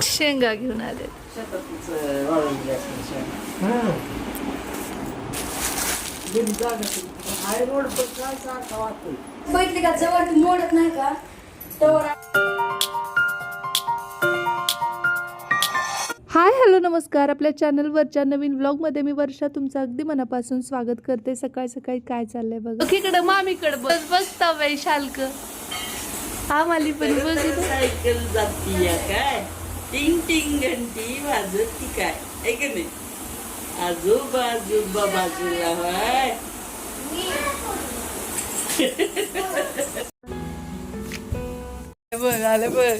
शेंगा घेऊन आले. बैठली का जवळ मोडत नाही का हाय हॅलो नमस्कार. आपल्या चॅनलवरच्या नवीन व्लॉगमध्ये मी वर्षा तुमचं अगदी मनापासून स्वागत करते. सकाळी सकाळी काय चाललंय बघा. इकडं मामीकडं बसता बाई शालक आम्हाली पण बघ. सायकल जातीया काय टिंग टिंग घंटी वाजती काय ऐक नाही आजूबाजूबा बाजूला हाय. बघ आलं बघ.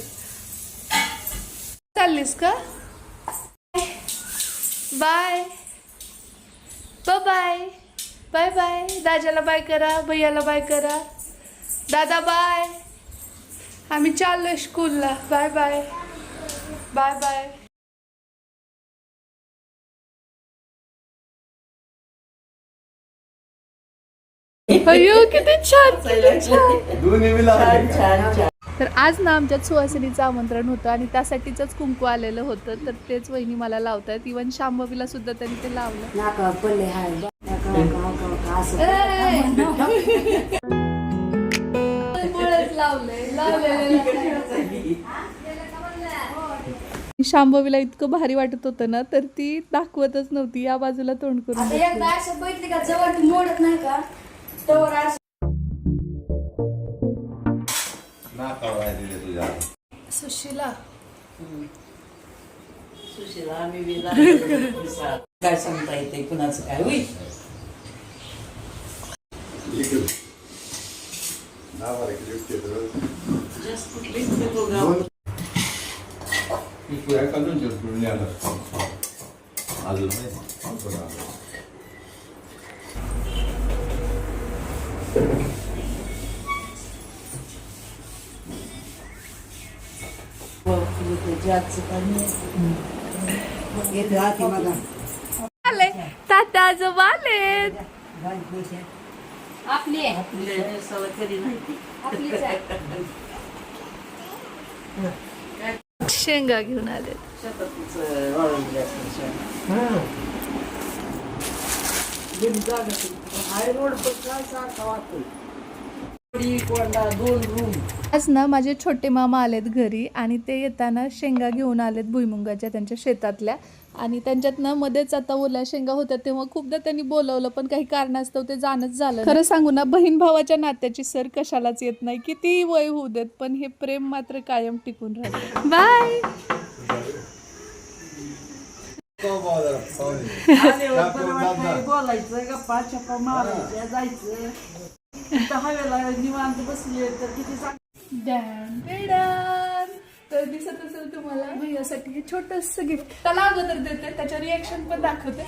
चाललीस का? Bye bye bye bye. दादाला बाय करा, भैयाला बाय करा. दादा बाय. आम्ही चाललोय स्कूलला. Bye bye bye bye. अयो किती छान किती छान. छान छान. तर आज ना आमच्यात सुवासिनीचं आमंत्रण होतं आणि त्यासाठीच कुंकू आलेलं होतं. तर तेच वहिनी मला लावतायत. इव्हन शांभवीला सुद्धा त्यांनी ते लावलं. नाका पल्ले हाय शांभवीला इतकं भारी वाटत होतं ना, तर ती दाखवतच नव्हती. या बाजूला तोंड करून एकदा असं बैठली का जवळ मोडत नाही का तर सुशीला सुशीला आम्ही विला काय सांगता येते कुणाचं काय होईल. जास्त कुठलीच नको गाव. आले तात्या आजोबा आलेत. आपली आहे आपल्या दिवसाला कधी नाही. आपलीच आहे. शेंगा घेऊन आले. शेतातच वाळवली हाय रोड पण काय सारखा वाटतो. दोन रूम. आज ना माझे छोटे मामा आलेत घरी आणि ते येताना शेंगा घेऊन आलेत भुईमुंगाच्या त्यांच्या शेतातल्या. आणि त्यांच्यात ना मध्येच आता ओल्या शेंगा होत्या तेव्हा खूपदा त्यांनी बोलवलं, पण काही कारणास्तव ते जाणंच झालं. खरं सांगू ना, बहीण भावाच्या नात्याची सर कशालाच येत नाही. किती वय होऊ देत, पण हे प्रेम मात्र कायम टिकून राहते. बाय. बोलायचं गप्पा छप्पा मारायच्या जायचं. हवेला निवांत बसले तर किती तर दिसत असेल तुम्हाला भैयासाठी हे छोटस गिफ्ट. त्याला अगोदर देते, त्याच्या रिएक्शन पण दाखवते.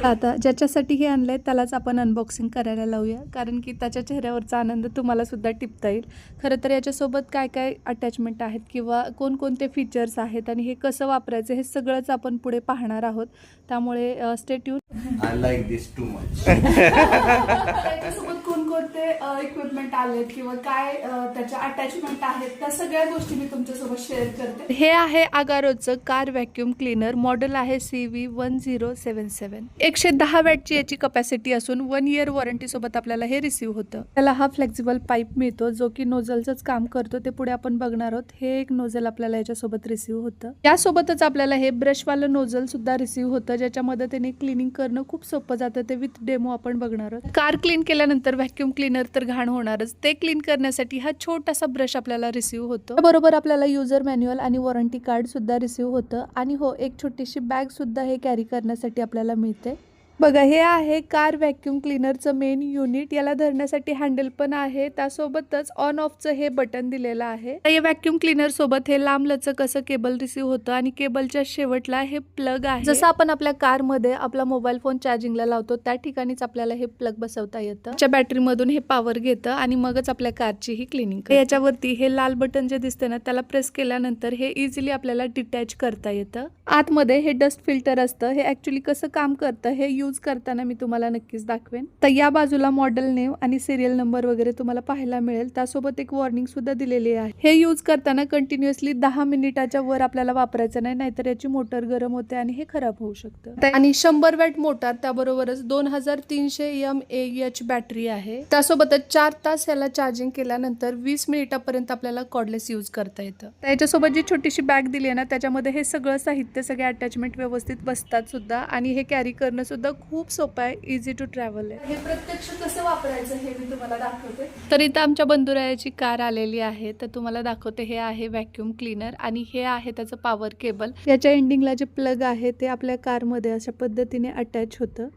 आता ज्याच्यासाठी हे आणलंय त्यालाच आपण अनबॉक्सिंग करायला लावूया, कारण की त्याच्या चेहऱ्यावरचा आनंद तुम्हाला सुद्धा टिपता येईल. खरं तर याच्यासोबत काय काय अटॅचमेंट आहेत किंवा कोणकोणते फीचर्स आहेत आणि हे कसं वापरायचं हे सगळंच आपण पुढे पाहणार आहोत. त्यामुळे stay tune. I like this too much. त्याच्यासोबत कोणकोणते इक्विपमेंट आलेत किंवा काय त्याच्या अटॅचमेंट आहेत त्या सगळ्या गोष्टी मी तुमच्यासोबत शेअर करते. हे आहे अगारोचं कार व्हॅक्यूम क्लीनर. मॉडेल आहे CV1077. 110 वॅटची याची कपॅसिटी असून 1 इयर वॉरंटी सोबत आपल्याला हे रिसीव्ह होतं. त्याला हा फ्लेक्झिबल पाईप मिळतो जो की नोझलचंच काम करतो. ते पुढे आपण बघणार आहोत. हे एक नोझल आपल्याला याच्यासोबत रिसीव्ह होतं. यासोबतच आपल्याला हे ब्रशवालं नोझल सुद्धा रिसीव्ह होतं, ज्याच्या मदतीने क्लिनिंग करणं खूप सोपं जातं. ते विथ डेमो आपण बघणार आहोत. कार क्लीन केल्यानंतर व्हॅक्यूम क्लीनर तर घाण होणारच. ते क्लीन करण्यासाठी हा छोटासा ब्रश आपल्याला रिसीव्ह होतो. बरोबर आपल्याला युजर मॅन्युअल आणि वॉरंटी कार्ड सुद्धा रिसीव्ह होतं. आणि हो, एक छोटीशी बॅग सुद्धा हे कॅरी करण्यासाठी आपल्याला मिळते. बघा, हे आहे कार व्हॅक्यूम क्लीनरचं मेन युनिट. याला धरण्यासाठी हँडल पण आहे. त्यासोबतच ऑन ऑफचं हे बटन दिलेलं आहे. या व्हॅक्यूम क्लीनर सोबत हे लांब लचक असं केबल रिसीव्ह होतं आणि केबलच्या शेवटला हे प्लग आहे. जसं आपण आपल्या कारमध्ये आपला मोबाईल फोन चार्जिंगला लावतो त्या ठिकाणीच आपल्याला हे प्लग बसवता येतं. त्याच्या बॅटरीमधून हे पॉवर घेतं आणि मगच आपल्या कारची ही क्लिनिंग करतं. याच्यावरती हे लाल बटन जे दिसतं ना, त्याला प्रेस केल्यानंतर हे इझिली आपल्याला डिटॅच करता येतं. आतमध्ये हे डस्ट फिल्टर असतं. हे ऍक्च्युली कसं काम करतं हे यूज करताना मी तुम्हाला नक्कीच दाखवेन. तर या बाजूला मॉडेल नेम आणि सिरियल नंबर वगैरे तुम्हाला पाहायला मिळेल. त्यासोबत एक वॉर्निंग सुद्धा दिलेली आहे. हे यूज करताना कंटिन्युअसली 10 मिनिटाच्या वर आपल्याला वापरायचं नाही, नाहीतर याची मोटर गरम होते आणि हे खराब होऊ शकतं. आणि 100 वॅट मोटर, त्याबरोबरच 2300 mAh बॅटरी आहे. त्यासोबतच 4 तास याला चार्जिंग केल्यानंतर 20 मिनिटापर्यंत आपल्याला कॉर्डलेस यूज करता येतं. त्याच्यासोबत जी छोटीशी बॅग दिली आहे ना, त्याच्यामध्ये हे सगळं साहित्य, सगळे अटॅचमेंट व्यवस्थित बसतात सुद्धा आणि हे कॅरी करणं सुद्धा खूप सोपं आहे. इझी टू ट्रॅव्हल आहे. हे प्रत्यक्ष कसं वापरायचं हे मी तुम्हाला दाखवते. तर इथं आमच्या बंधुरायाची कार आलेली आहे, तर तुम्हाला दाखवते. हे आहे व्हॅक्यूम क्लीनर आणि हे आहे त्याचं पॉवर केबल. याच्या एंडिंगला जे प्लग आहे ते आपल्या कारमध्ये अशा पद्धतीने अटॅच होतं.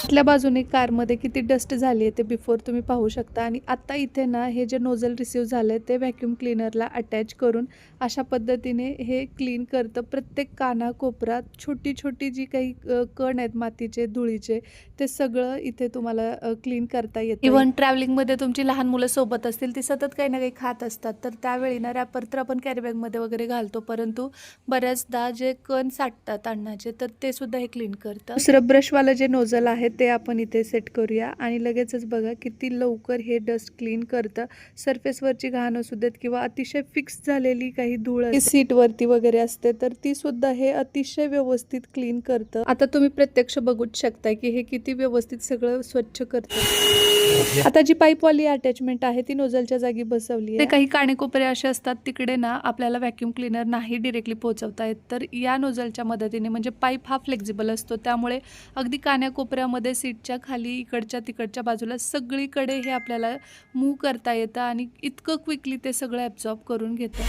आतल्या बाजूने कारमध्ये किती डस्ट झाली आहे ते बिफोर तुम्ही पाहू शकता. आणि आता इथे ना हे जे नोझल रिसीव्ह झालंय ते व्हॅक्यूम क्लीनरला अटॅच करून अशा पद्धतीने हे क्लीन करतं. प्रत्येक काना कोपऱ्यात छोटी छोटी जी काही कण आहेत मातीचे, धुळीचे, ते सगळं इथे तुम्हाला क्लीन करता येतं. इव्हन ट्रॅव्हलिंगमध्ये तुमची लहान मुलं सोबत असतील, ती सतत काही ना काही खात असतात, तर त्यावेळी ना रॅपर तर आपण कॅरीबॅगमध्ये वगैरे घालतो, परंतु बऱ्याचदा जे कण साठतात अन्नाचे, तर ते सुद्धा हे क्लीन करतं. दुसरं ब्रशवालं जे नोझल आहे ते आपण इथे सेट करूया आणि लगेचच बघा किती लवकर हे डस्ट क्लीन करतं. सरफेसवरची घाण असू देत किंवा अतिशय फिक्स झालेली काही धूळ सीटवरती वगैरे असते, तर ती सुद्धा हे अतिशय व्यवस्थित क्लीन करतं. आता तुम्ही प्रत्यक्ष बघूच शकताय की हे किती व्यवस्थित सगळं स्वच्छ करतं. आता जी पाईपवाली अटॅचमेंट आहे ती नोझलच्या जागी बसवली आहे. काही कानेकोपरे असे असतात तिकडे ना आपल्याला व्हॅक्यूम क्लीनर नाही डिरेक्टली पोहोचवता येत, तर या नोझलच्या मदतीने, म्हणजे पाईप हा फ्लेक्झिबल असतो, त्यामुळे अगदी कान्याकोपऱ्यामध्ये सीटच्या खाली, इकडच्या तिकडच्या बाजूला सगळीकडे हे आपल्याला मूव्ह करता येतं आणि इतकं क्विकली ते सगळं ॲब्झॉर्ब करून घेतं.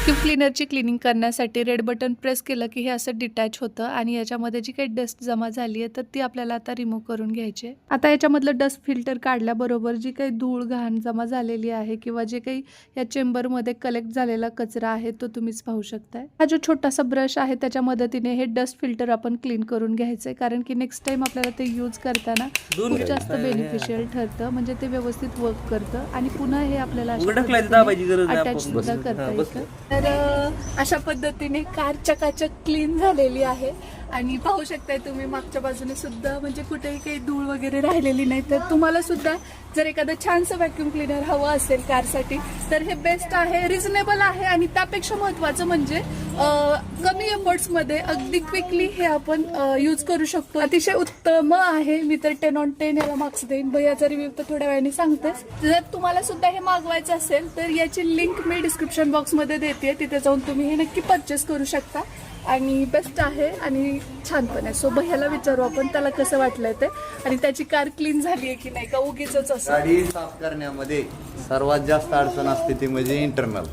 व्हॅक्यूम क्लीनरची क्लिनिंग करण्यासाठी रेड बटन प्रेस केलं की हे असं डिटॅच होतं आणि याच्यामध्ये जी काही डस्ट जमा झाली आहे तर ती आपल्याला आता रिमूव्ह करून घ्यायची आहे. आता याच्यामधलं डस्ट फिल्टर काढल्याबरोबर जी काही धूळ घाण जमा झालेली आहे किंवा जे काही या चेंबरमध्ये कलेक्ट झालेला कचरा आहे तो तुम्हीच पाहू शकताय. हा जो छोटासा ब्रश आहे त्याच्या मदतीने हे डस्ट फिल्टर आपण क्लीन करून घ्यायचंय, कारण की नेक्स्ट टाइम आपल्याला ते यूज करताना खूप जास्त बेनिफिशियल ठरतं, म्हणजे ते व्यवस्थित वर्क करतं आणि पुन्हा हे आपल्याला अटॅच सुद्धा करता येतं. तर अशा पद्धतीने कार चकाचक क्लीन झालेली आहे आणि पाहू शकताय तुम्ही मागच्या बाजूने सुद्धा, म्हणजे कुठेही काही धूळ वगैरे राहिलेली नाही. तर तुम्हाला सुद्धा जर एखादं छानसं व्हॅक्यूम क्लीनर हवं असेल कारसाठी तर हे बेस्ट आहे, रिझनेबल आहे आणि त्यापेक्षा महत्त्वाचं म्हणजे कमी एफर्ट्समध्ये अगदी क्विकली हे आपण यूज करू शकतो. अतिशय उत्तम आहे. मी तर 10 on 10 याला मार्क्स देईन. भैयाचा रिव्ह्यू तर थोड्या वेळाने सांगतेच. जर तुम्हाला सुद्धा हे मागवायचं असेल तर याची लिंक मी डिस्क्रिप्शन बॉक्समध्ये देते, तिथे जाऊन तुम्ही हे नक्की परचेस करू शकता आणि बेस्ट आहे आणि छान पण आहे. सो भैयाला विचारू आपण त्याला कसं वाटलंय ते आणि त्याची कार क्लीन झाली आहे की नाही, का उगीच असं. गाडी साफ करण्यामध्ये सर्वात जास्त अडचण असते ती म्हणजे इंटरनल,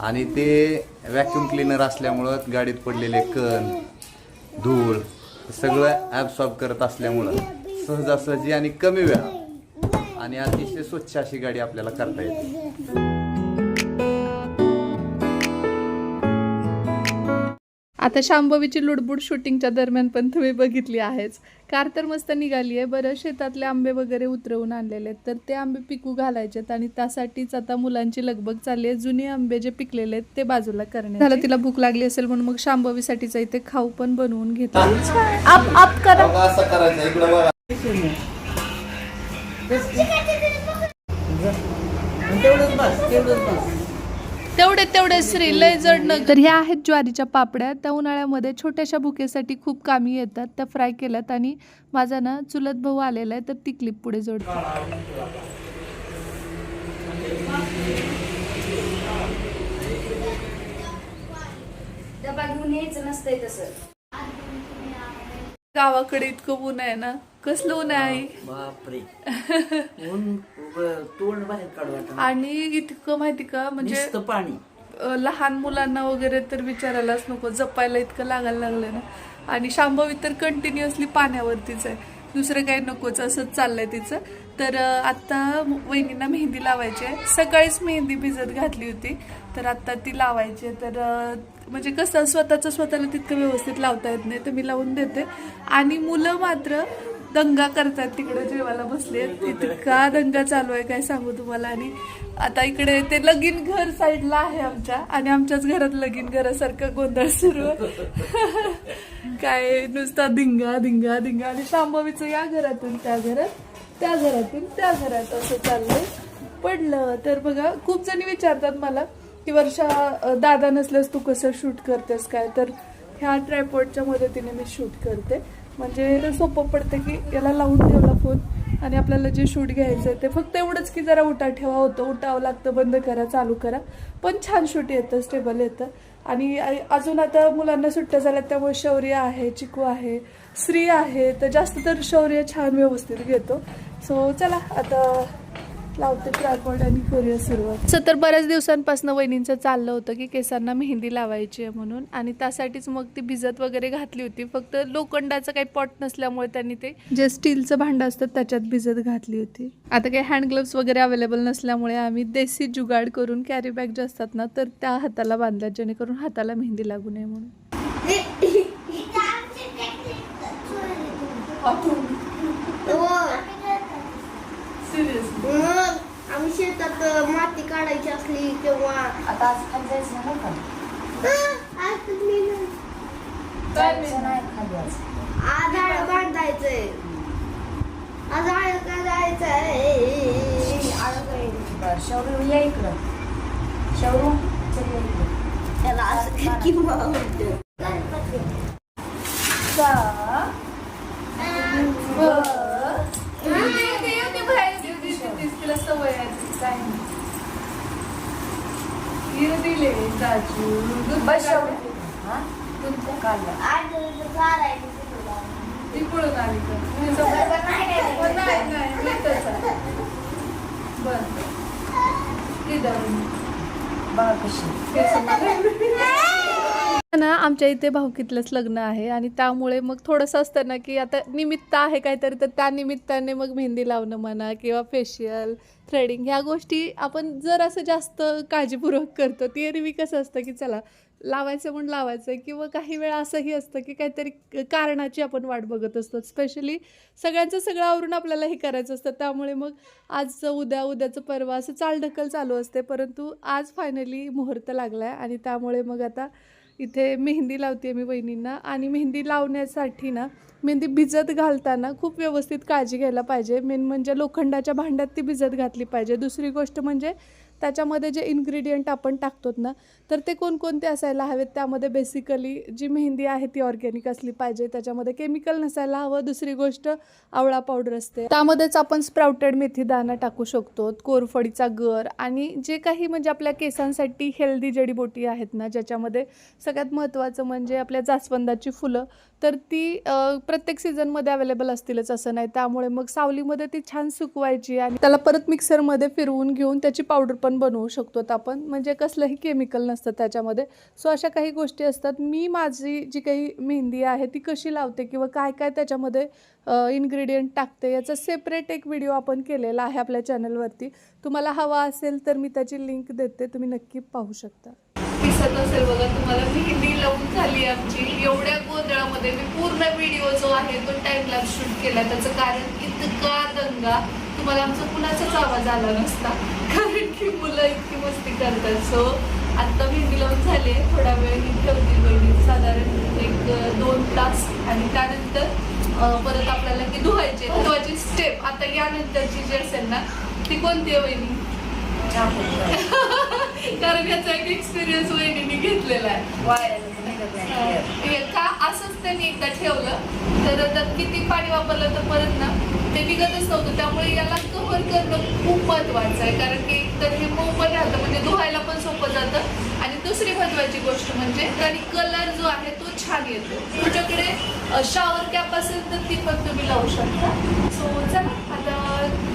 आणि ते व्हॅक्यूम क्लीनर असल्यामुळं गाडीत पडलेले कण, धूळ सगळं ॲब्सॉर्ब करत असल्यामुळं सहजासहजी आणि कमी वेळात आणि अतिशय स्वच्छ अशी गाडी आपल्याला करता येते. आता शांभवीची लुडबुड शूटिंगच्या दरम्यान पण तुम्ही बघितली आहेच. कार तर मस्त निघाली आहे. बरं, शेतातले आंबे वगैरे उतरवून आणलेले आहेत, तर ते आंबे पिकू घालायचेत आणि त्यासाठीच आता मुलांची लगबग चालली आहे. जुने आंबे जे पिकलेले आहेत ते बाजूला करण्याची. झालं, तिला भूक लागली असेल म्हणून मग शांभवीसाठीचा इथे खाऊ पण बनवून घेतला. आप करा. असं करायचं, इकडे बघा. तेवढे श्री लय जड न. तर ह्या आहेत ज्वारीच्या पापड्या. त्या उन्हाळ्यामध्ये छोट्याशा भुकेसाठी खूप कामी येतात. त्या फ्राय केल्यात आणि माझा ना चुलत भाऊ आलेला आहे, तर ती क्लिप पुढे जोडतो. डबा घेऊन यायचं नसतंय तसं. गावाकडे इतकं ऊन आहे ना, कसलं ऊन आहे बापरे. तोंड बाहेर काढवा आणि इतकं माहिती का, म्हणजे पाणी लहान मुलांना वगैरे तर विचारायलाच नको, जपायला इतकं लागायला लागलं ना. आणि शांभवी तर कंटिन्युअसली पाण्यावरतीच आहे, दुसरं काही नकोच असंच चाललंय तिचं. तर आता वहिनींना मेहंदी लावायची आहे. सकाळीच मेहंदी भिजत घातली होती, तर आता ती लावायची आहे. तर म्हणजे कसं स्वतःला तितकं व्यवस्थित लावता येत नाही, तर मी लावून देते. आणि मुलं मात्र दंगा करतात तिकडे जेवायला बसले. इतका दंगा चालू आहे काय सांगू तुम्हाला. आणि आता इकडे ते लगीन घर साईडला आहे आमच्या, आणि आमच्याच घरात लगीन घरासारखं गोंधळ सुरू आहे. काय नुसता धिंगा धिंगा धिंगा. आणि शांभवीचं या घरातून त्या घरात, त्या घरातून त्या घरात असं चाललंय. पडलं तर बघा, खूप जणी विचारतात मला की वर्षा दादा नसल्यास तू कसं शूट करतेस काय. तर ह्या ट्रायपॉडच्या मदतीने मी शूट करते. म्हणजे सोपं पडतं की याला लावून ठेवला फोन आणि आपल्याला जे शूट घ्यायचं आहे ते फक्त एवढंच की जरा उठा ठेवा होतं, उठावं लागतं, बंद करा, चालू करा, पण छान शूट येतं, स्टेबल येतं. आणि अजून आता मुलांना सुट्ट्या झाल्यात त्यामुळे शौर्य आहे, चिकू आहे, श्री आहे, तर जास्त तर शौर्य छान व्यवस्थित घेतो. सो चला आता लावते ट्रायपॉड आणि करूया सुरुवात. असं तर बऱ्याच दिवसांपासून वहिनींचं चाललं होतं की केसांना मेहंदी लावायची आहे म्हणून, आणि त्यासाठीच मग ती भिजत वगैरे घातली होती. फक्त लोखंडाचं काही पॉट नसल्यामुळे त्यांनी ते जे स्टीलचं भांडं असतं त्याच्यात भिजत घातली होती. आता काही हँड ग्लोव्स वगैरे अवेलेबल नसल्यामुळे आम्ही देसी जुगाड करून कॅरी बॅग जे असतात ना तर त्या हाताला बांधल्यात, जेणेकरून हाताला मेहंदी लागू नये म्हणून. आम्ही शेतात माती काढायची असली तेव्हा आता आज आळ बांधायचंय, आज आळ काढायचंय. शौर्य या इकडं, शौर्य त्याला असं किंवा तिला सवय आहे काय दिले दाजू तिकडून आली ना. आमच्या इथे भाऊकीतलंच लग्न आहे आणि त्यामुळे मग थोडंसं असतं ना की आता निमित्त आहे काहीतरी, तर त्या निमित्ताने मग मेहंदी लावणं म्हणा किंवा फेशियल, थ्रेडिंग ह्या गोष्टी आपण जर असं जास्त काळजीपूर्वक करतो. ती एरवी कसं असतं की चला लावायचं म्हणून लावायचं, किंवा काही वेळा असंही असतं की काहीतरी कारणाची आपण वाट बघत असतो. स्पेशली सगळ्यांचं सगळं आवरून आपल्याला हे करायचं असतं, त्यामुळे मग आजचं उद्या, उद्याचं परवा असं चालढकल चालू असते. परंतु आज फायनली मुहूर्त लागला आहे आणि त्यामुळे मग आता इथे मेहंदी लावते मी वहिनींना. आणि मेहंदी लावण्यासाठी ना मेहंदी भिजत घालताना खूप व्यवस्थित काळजी घ्यायला पाहिजे. मेन म्हणजे लोखंडाच्या भांड्यात ती भिजत घातली पाहिजे. दुसरी गोष्ट म्हणजे त्याच्यामध्ये जे इन्ग्रेडियंट आपण टाकतो ना तर ते कोणकोणते असायला हवेत. त्यामध्ये बेसिकली जी मेहंदी आहे ती ऑर्गॅनिक असली पाहिजे, त्याच्यामध्ये केमिकल नसायला हवं. दुसरी गोष्ट आवळा पावडर असते, त्यामध्येच आपण स्प्राउटेड मेथी दाणा टाकू शकतो, कोरफडीचा गर, आणि जे काही म्हणजे आपल्या केसांसाठी हेल्दी जडीबुटी आहेत ना, ज्याच्यामध्ये सगळ्यात महत्त्वाचं म्हणजे आपल्या जास्वंदाची फुलं, तर ती प्रत्येक सीझनमध्ये अवेलेबल असतीलच असं नाही. त्यामुळे मग सावलीमध्ये ती छान सुकवायची आणि त्याला परत मिक्सरमध्ये फिरवून घेऊन त्याची पावडर पण बनवू शकतो आपण, म्हणजे कसलंही केमिकल नसतं त्याच्यामध्ये. सो अशा काही गोष्टी असतात. मी माझी जी काही मेहंदी आहे ती कशी लावते किंवा काय काय त्याच्यामध्ये इन्ग्रेडियंट टाकते याचा सेपरेट एक व्हिडिओ आपण केलेला आहे आपल्या चॅनलवरती. तुम्हाला हवा असेल तर मी त्याची लिंक देते, तुम्ही नक्की पाहू शकता. दिसत असेल बघा तुम्हाला मेहंदी लावून झाली आमची. एवढ्या गोंधळामध्ये मी पूर्ण व्हिडिओ जो आहे तो टाइम लॅप्स शूट केला. त्याचं कारण इतका दंगा, तुम्हाला आमचा कुणाचाच आवाज आला नसता, कारण की मुलं इतकी मस्ती करतात. सो आत्ता मेहंदी लावून झाली आहे, थोडा वेळ ही ठेवली बहिणी, साधारण 1-2 तास, आणि त्यानंतर परत आपल्याला ती धुवायची स्टेप. आता यानंतरची जी असेल ना ती कोणती आहे वहिनी? कारण याचा एक एक्सपिरियन्स वहिनीने घेतलेला आहे. का असंच त्यांनी एकदा ठेवलं तर त्यात किती पाणी वापरलं तर परत ना ते निघतच नव्हतं. त्यामुळे याला कव्हर करणं खूप महत्वाचं आहे, कारण की तर हे मऊ पण राहतं, म्हणजे धुवायला पण सोपं जातं. आणि दुसरी महत्वाची गोष्ट म्हणजे आणि कलर जो आहे तो छान येतो. तुमच्याकडे शॉवर कॅप असेल तर ती पण तुम्ही लावू शकता. सो चला आता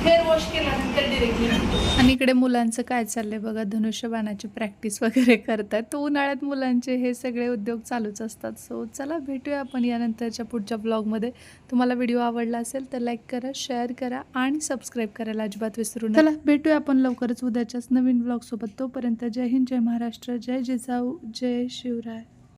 हेअर वॉश केल्यानंतर डिरेक्टली. आणि इकडे मुलांचं काय चाललंय बघा, धनुष्यबाणाची प्रॅक्टिस वगैरे करतात. तर उन्हाळ्यात मुलांचे हे सगळे उद्योग चालूच असतात. सो चला भेटूया आपण यानंतरच्या पुढच्या ब्लॉगमध्ये. तुम्हाला व्हिडिओ आवडला असेल तर लाईक करा, शेअर करा आणि सबस्क्राईब करायला अजिबात विसरू नका. चला भेटूया आपण लवकरच उद्याच्याच नवीन ब्लॉग सोबत. तोपर्यंत जय हिंद, जय महाराष्ट्र, जय जिजाऊ, जय शिवराय.